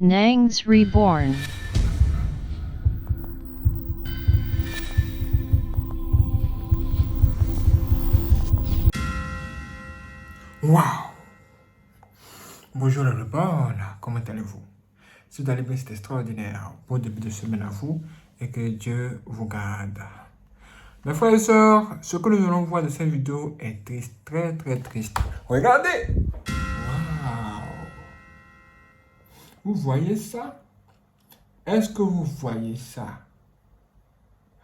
Nangs Reborn. Waouh! Bonjour le reborn, comment allez-vous? Si vous allez bien, c'est extraordinaire. Bon début de semaine à vous et que Dieu vous garde. Mes frères et sœurs, ce que nous allons voir de cette vidéo est triste, très très triste. Regardez! Waouh! Vous voyez ça? Est-ce que vous voyez ça?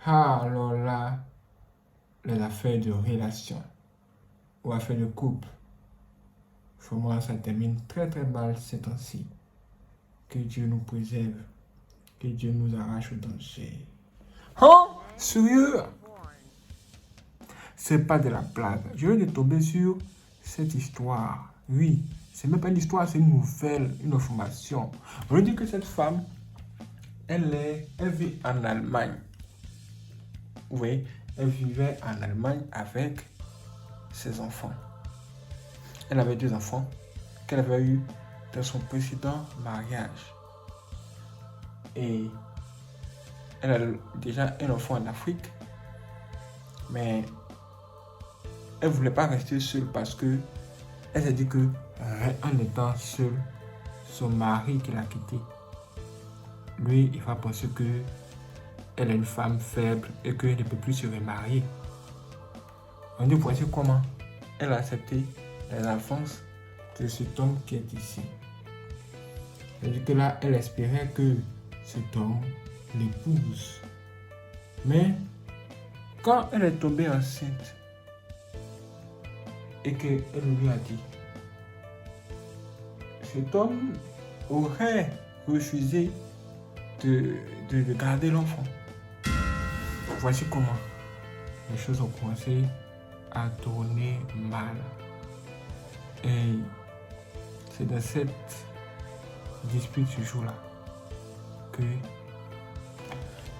Ah, alors là, les affaires de relation ou affaires de couple, vraiment ça termine très très mal ces temps-ci. Que Dieu nous préserve, que Dieu nous arrache au danger. Hein? Sérieux? C'est pas de la blague. Je viens de tomber sur cette histoire. Oui, c'est même pas une histoire, c'est une nouvelle, une information. On nous dit que cette femme, elle vit en Allemagne. Oui, elle vivait en Allemagne avec ses enfants. Elle avait 2 enfants qu'elle avait eus dans son précédent mariage. Et elle a déjà un enfant en Afrique, mais elle ne voulait pas rester seule parce que elle s'est dit que en étant seule, son mari qui l'a quittée, lui, il va penser que elle est une femme faible et qu'elle ne peut plus se remarier. On dit voici comment elle a accepté les avances de cet homme qui est ici. C'est-à-dire que là, elle espérait que cet homme l'épouse. Mais quand elle est tombée enceinte et qu'elle lui a dit, cet homme aurait refusé de garder l'enfant. Voici comment les choses ont commencé à tourner mal. Et c'est dans cette dispute ce jour-là que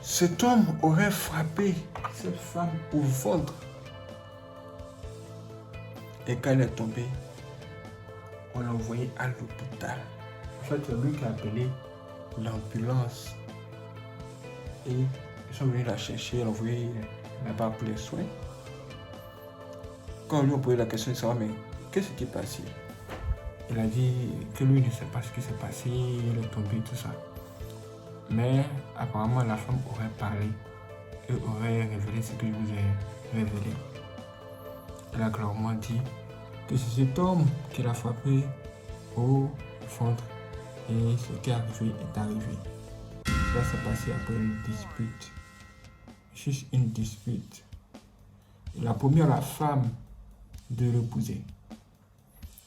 cet homme aurait frappé cette femme au ventre. Et quand elle est tombée, on l'a envoyée à l'hôpital. En fait, c'est lui qui a appelé l'ambulance. Et ils sont venus la chercher, l'ont envoyée là-bas pour les soins. Quand on lui a posé la question de savoir, mais qu'est-ce qui est passé? Il a dit que lui ne sait pas ce qui s'est passé, il est tombé, tout ça. Mais apparemment, la femme aurait parlé et aurait révélé ce que je vous ai révélé. Elle a clairement dit que c'est cet homme qui l'a frappé au ventre et ce qui est arrivé est arrivé. Ça s'est passé après une dispute. Juste une dispute. Il a promis à la femme de l'épouser.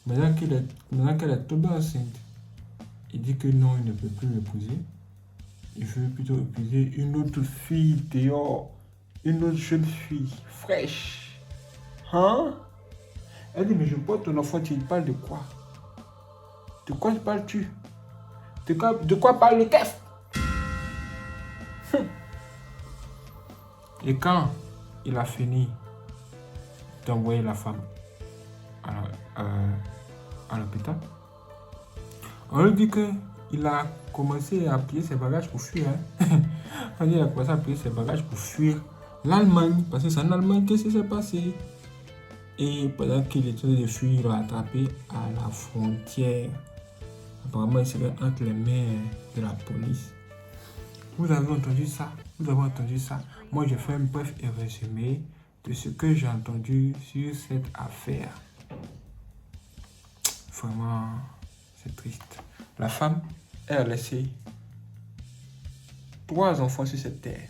Maintenant qu'elle est tombée enceinte, il dit que non, il ne peut plus l'épouser. Il veut plutôt épouser une autre fille dehors, une autre jeune fille fraîche. Hein? Elle dit, mais je porte ton enfant, tu parles de quoi? De quoi parles-tu? De quoi parle le keuf? Et quand il a fini d'envoyer la femme à l'hôpital, on lui dit qu'il a commencé à plier ses bagages pour fuir. On dit qu'il a commencé à plier ses bagages pour fuir l'Allemagne, parce que c'est en Allemagne que ça s'est passé. Et pendant qu'il était de fuir, il l'a attrapé à la frontière. Apparemment, il serait entre les mains de la police. Vous avez entendu ça? Vous avez entendu ça? Moi, je fais un bref résumé de ce que j'ai entendu sur cette affaire. Vraiment, c'est triste. La femme, elle a laissé 3 enfants sur cette terre.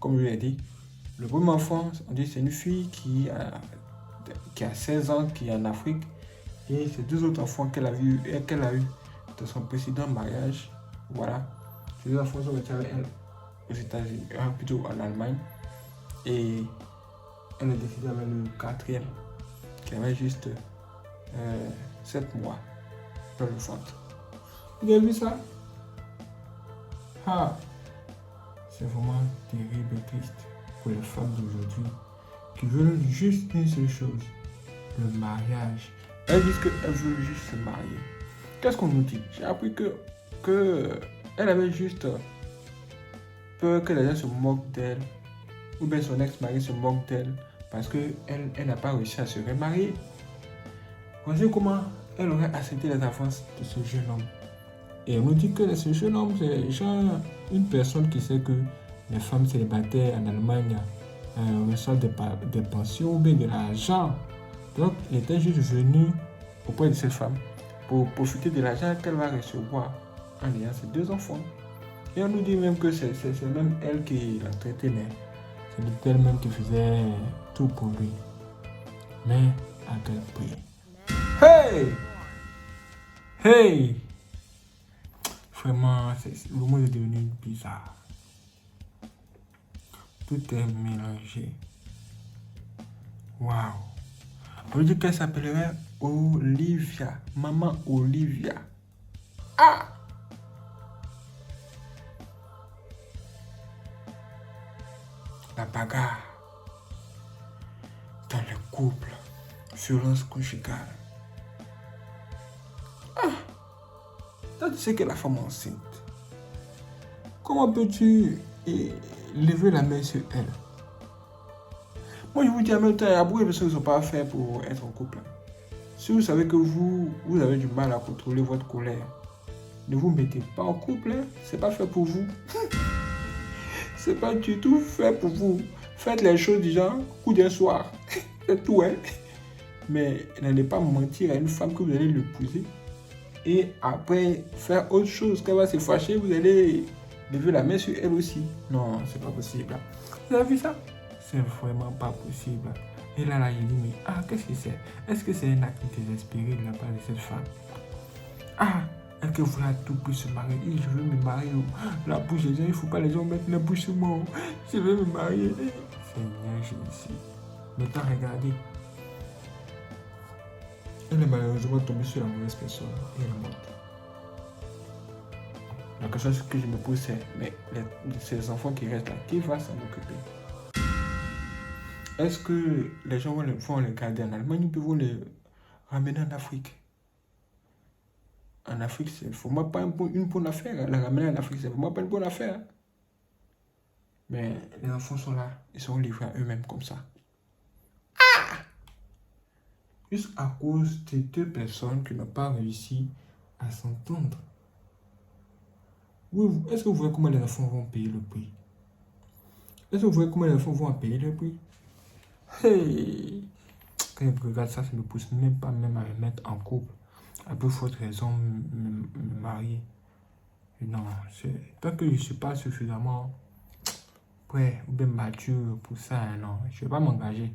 Comme je l'ai dit, le premier enfant, on dit c'est une fille qui a 16 ans, qui est en Afrique. Et ces 2 autres enfants qu'elle a eu dans son précédent mariage. Voilà. Ces 2 enfants sont restés avec elle aux États-Unis, plutôt en Allemagne. Et elle a décidé avec le 4e, qui avait juste 7 mois dans le ventre. Vous avez vu ça? Ah, c'est vraiment terrible et triste pour les femmes d'aujourd'hui qui veulent juste une seule chose, le mariage. Elles disent qu'elles veulent juste se marier. Qu'est-ce qu'on nous dit? J'ai appris que que elle avait juste peur que les gens se moquent d'elle, ou bien son ex-mari se moque d'elle, parce qu'elle n'a pas réussi à se remarier. Voici comment elle aurait accepté les avances de ce jeune homme. Et on nous dit que ce jeune homme, c'est genre une personne qui sait que les femmes célibataires en Allemagne reçoivent des pensions ou bien de l'argent. Donc, il était juste venu auprès de cette femme pour profiter de l'argent qu'elle va recevoir en ayant ses 2 enfants. Et on nous dit même que c'est même elle qui l'a traité, mais c'est elle-même qui faisait tout pour lui. Mais à quel prix? Hey! Hey! Vraiment, le monde est devenu bizarre. Tout est mélangé. Waouh! On dit qu'elle s'appellerait Olivia. Maman Olivia. Ah! La bagarre dans le couple. Violence conjugale. Ah! Toi, tu sais que la femme est enceinte. Comment peux-tu lever la main sur elle? Moi, je vous dis en même temps, il y a beaucoup de personnes qui ne sont pas faites pour être en couple. Si vous savez que vous avez du mal à contrôler votre colère, ne vous mettez pas en couple. Hein? C'est pas fait pour vous. C'est pas du tout fait pour vous. Faites les choses du genre, coup d'un soir. C'est tout, hein. Mais n'allez pas mentir à une femme que vous allez l'épouser. Et après, faire autre chose, qu'elle va se fâcher, vous allez lever la main sur elle aussi. Non, c'est pas possible. Vous avez vu ça? C'est vraiment pas possible. Et là, il dit, mais qu'est-ce que c'est? Est-ce que c'est un acte désespéré de la part de cette femme? Est-ce que vous voulez à tout prix se marier? Je veux me marier. La bouche des gens, il ne faut pas les gens mettre la bouche sur moi. Je veux me marier. Seigneur Jésus. Maintenant, regardez. Elle est malheureusement tombée sur la mauvaise personne et elle est morte. La question que je me pose, c'est, mais ces enfants qui restent là, qui va s'en occuper? Est-ce que les gens vont les garder en Allemagne ou peuvent les ramener en Afrique? En Afrique, c'est vraiment pas une bonne affaire. La ramener en Afrique, c'est vraiment pas une bonne affaire. Mais les enfants sont là, ils sont livrés à eux-mêmes comme ça. Juste à cause de 2 personnes qui n'ont pas réussi à s'entendre. Est-ce que vous voyez comment les enfants vont payer le prix? Est-ce que vous voyez comment les enfants vont payer le prix? Hey! Quand je regarde ça, ça ne me pousse même pas à me mettre en couple. À plus forte raison, me marier. Non, tant que je ne suis pas suffisamment prêt ou bien mature pour ça, non, je ne vais pas m'engager.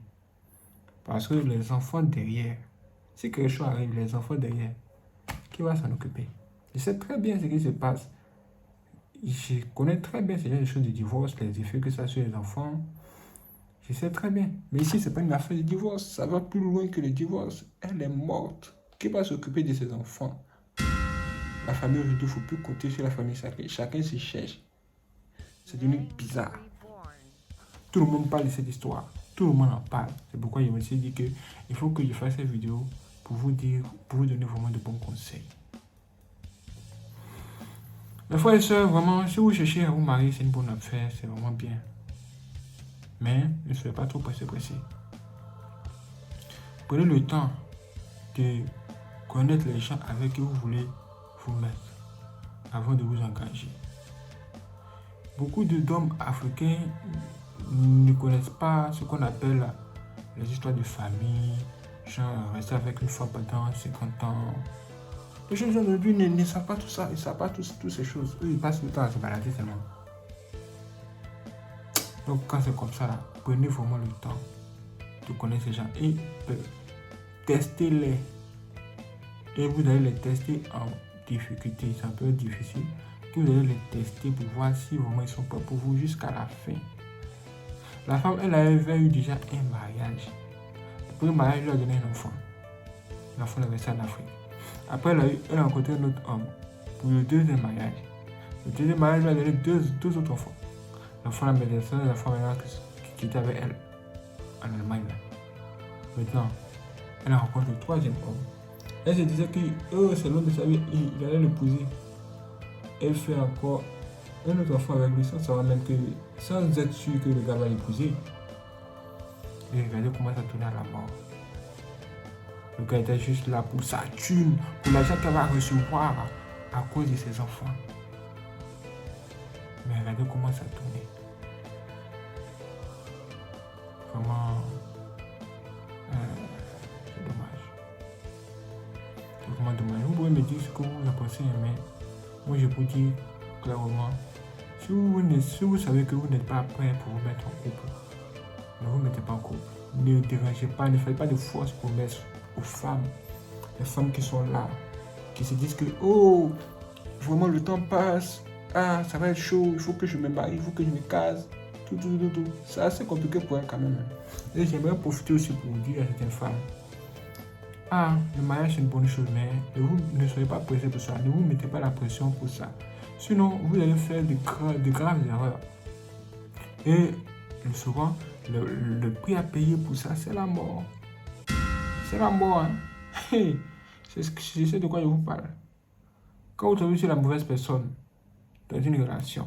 Parce que les enfants derrière, si quelque chose arrive, les enfants derrière, qui va s'en occuper? Je sais très bien ce qui se passe. Je connais très bien ces choses du divorce, les effets que ça a sur les enfants. Je sais très bien. Mais ici, ce n'est pas une affaire de divorce. Ça va plus loin que le divorce. Elle est morte. Qui va s'occuper de ses enfants? La famille aujourd'hui, il ne faut plus compter sur la famille sacrée. Chacun se cherche. C'est devenu bizarre. Tout le monde parle de cette histoire. Tout le monde en parle. C'est pourquoi je me suis dit qu'il faut que je fasse cette vidéo pour vous donner vraiment de bons conseils. Mes frères et sœurs, vraiment, si vous cherchez à vous marier, c'est une bonne affaire, c'est vraiment bien. Mais ne soyez pas trop pressé. Prenez le temps de connaître les gens avec qui vous voulez vous mettre avant de vous engager. Beaucoup d'hommes africains ne connaissent pas ce qu'on appelle les histoires de famille, genre rester avec une femme pendant 50 ans. Les jeunes aujourd'hui ne savent pas tout ça, ils ne savent pas toutes ces choses. Eux, ils passent le temps à se balader seulement. Donc quand c'est comme ça, là, prenez vraiment le temps de connaître ces gens et testez-les. Et vous allez les tester en difficulté, c'est un peu difficile. Vous allez les tester pour voir si vraiment ils sont prêts pour vous jusqu'à la fin. La femme, elle avait eu déjà un mariage. Le premier mariage lui a donné un enfant. L'enfant avait ça en Afrique. Après, elle a rencontré un autre homme pour le deuxième mariage. Le deuxième mariage lui a donné deux autres enfants. L'enfant la médecin et la femme qui était avec elle en Allemagne. Maintenant, elle a rencontré le troisième homme. Elle se disait que c'est l'homme de sa vie, il allait l'épouser. et fait encore un autre enfant avec lui sans savoir même que, sans être sûr que le gars va l'épouser. Et regardez comment ça tournait à la mort. Le gars était juste là pour sa thune, pour l'argent qu'elle va recevoir à cause de ses enfants. Mais regardez comment ça tournait. Vraiment, c'est dommage. C'est vraiment dommage. Vous pouvez me dire ce que vous en pensez, mais moi je vous dis clairement, si vous savez que vous n'êtes pas prêt pour vous mettre en couple, ne vous mettez pas en couple. Ne dérangez pas, ne faites pas de fausses promesses aux femmes. Les femmes qui sont là, qui se disent que, oh, vraiment le temps passe, ah, ça va être chaud, il faut que je me marie, il faut que je me case, tout. C'est assez compliqué pour elles quand même. Et j'aimerais profiter aussi pour vous dire à certaines femmes, ah, le mariage c'est une bonne chose, mais vous ne soyez pas pressés pour ça, ne vous mettez pas la pression pour ça. Sinon, vous allez faire de graves erreurs. Et souvent, le prix à payer pour ça, c'est la mort. C'est la mort, hein. C'est de quoi je vous parle. Quand vous tombez sur la mauvaise personne dans une relation,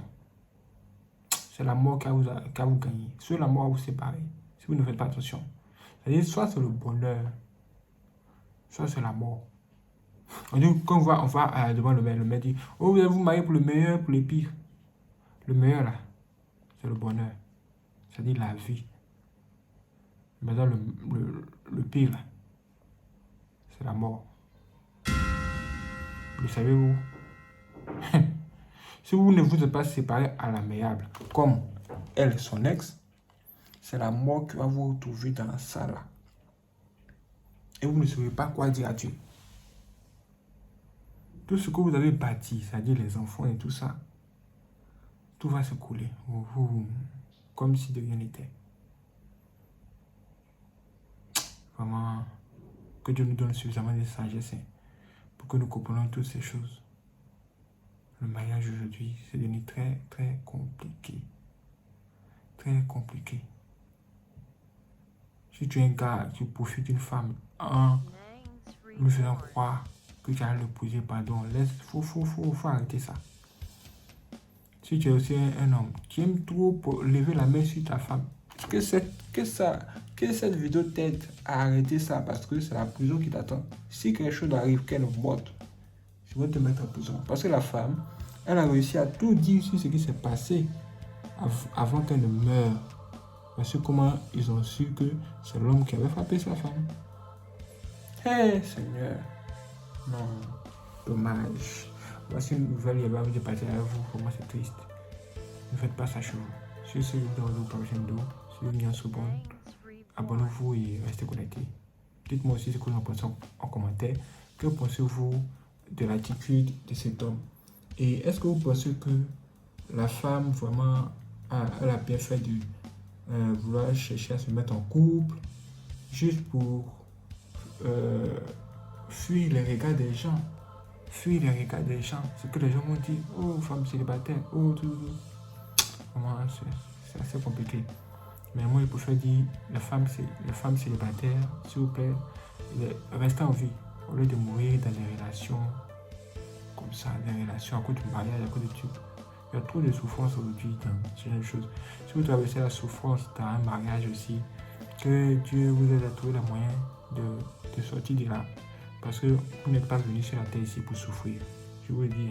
c'est la mort qui va vous gagner. Soit la mort va vous séparer, si vous ne faites pas attention. C'est-à-dire, soit c'est le bonheur, soit c'est la mort. Quand on va devant le maire dit, oh, vous allez vous marier pour le meilleur, pour le pire. Le meilleur, là, c'est le bonheur. C'est-à-dire la vie. Mais dans le pire, là, c'est la mort. Vous savez-vous? Si vous ne vous êtes pas séparé à l'amiable, comme elle, son ex, c'est la mort qui va vous retrouver dans la salle. Et vous ne saurez pas quoi dire à Dieu. Tout ce que vous avez bâti, c'est-à-dire les enfants et tout ça, tout va se couler. Comme si de rien n'était. Vraiment, que Dieu nous donne suffisamment de sagesse pour que nous comprenions toutes ces choses. Le mariage aujourd'hui, c'est devenu très, très compliqué. Très compliqué. Si tu es un gars, tu profites d'une femme, nous faisons croire que tu as l'épouser, pardon, faut arrêter ça. Si tu es aussi un homme qui aime trop pour lever la main sur ta femme, que cette vidéo t'aide à arrêter ça parce que c'est la prison qui t'attend. Si quelque chose arrive, qu'elle morte, je vais te mettre en prison. Parce que la femme, elle a réussi à tout dire sur ce qui s'est passé avant qu'elle ne meure. Parce que comment ils ont su que c'est l'homme qui avait frappé sa femme. Hé, Seigneur. Non, dommage. Voici une nouvelle, il va me partager avec vous. Pour moi, c'est triste. Ne faites pas ça chez vous. Si c'est dans la prochaine vidéo, si vous venez sur bon, abonnez-vous et restez connectés. Dites-moi aussi ce que vous en pensez en commentaire. Que pensez-vous de l'attitude de cet homme? Et est-ce que vous pensez que la femme, vraiment, elle a bien fait de vouloir chercher à se mettre en couple juste pour fuir les regards des gens? Fuir les regards des gens. Ce que les gens vont dire, oh, femme célibataire, oh, tout. Vraiment, c'est assez compliqué. Mais moi, je préfère dire, les femmes célibataires, s'il vous plaît, restez en vie. Au lieu de mourir dans des relations comme ça, des relations à cause du mariage, à cause de tout. Il y a trop de souffrance aujourd'hui dans ce genre de choses. Si vous traversez la souffrance dans un mariage aussi, que Dieu vous aide à trouver les moyens de sortir de là. Parce que vous n'êtes pas venu sur la terre ici pour souffrir. Je vous le dis.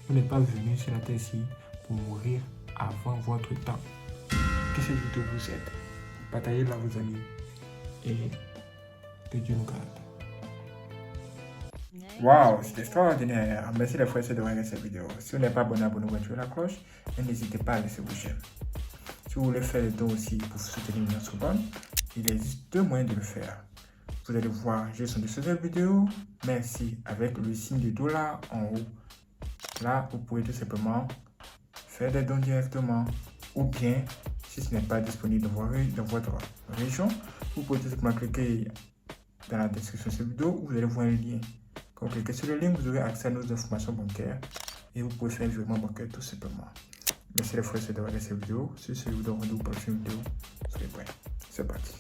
Vous n'êtes pas venu sur la terre ici pour mourir avant votre temps. Que cette vidéo vous aide. Partagez-la à vos amis. Et que Dieu nous garde. Waouh, c'était extraordinaire. Merci les frères de regarder cette vidéo. Si vous n'êtes pas abonné, abonnez-vous, activez la cloche. Et n'hésitez pas à laisser vos j'aime. Si vous voulez faire le don aussi pour soutenir notre bonne, il existe deux moyens de le faire. Vous allez voir juste en dessous de cette vidéo. Merci avec le signe du dollar en haut. Là, vous pouvez tout simplement faire des dons directement. Ou bien, si ce n'est pas disponible dans votre région, vous pouvez tout simplement cliquer dans la description de cette vidéo où vous allez voir un lien. Quand vous cliquez sur le lien, vous aurez accès à nos informations bancaires et vous pouvez faire un virement bancaire tout simplement. Merci les frères d'avoir regardé cette vidéo. Si c'est vous donne rendez-vous pour la prochaine vidéo, soyez prêts. C'est parti.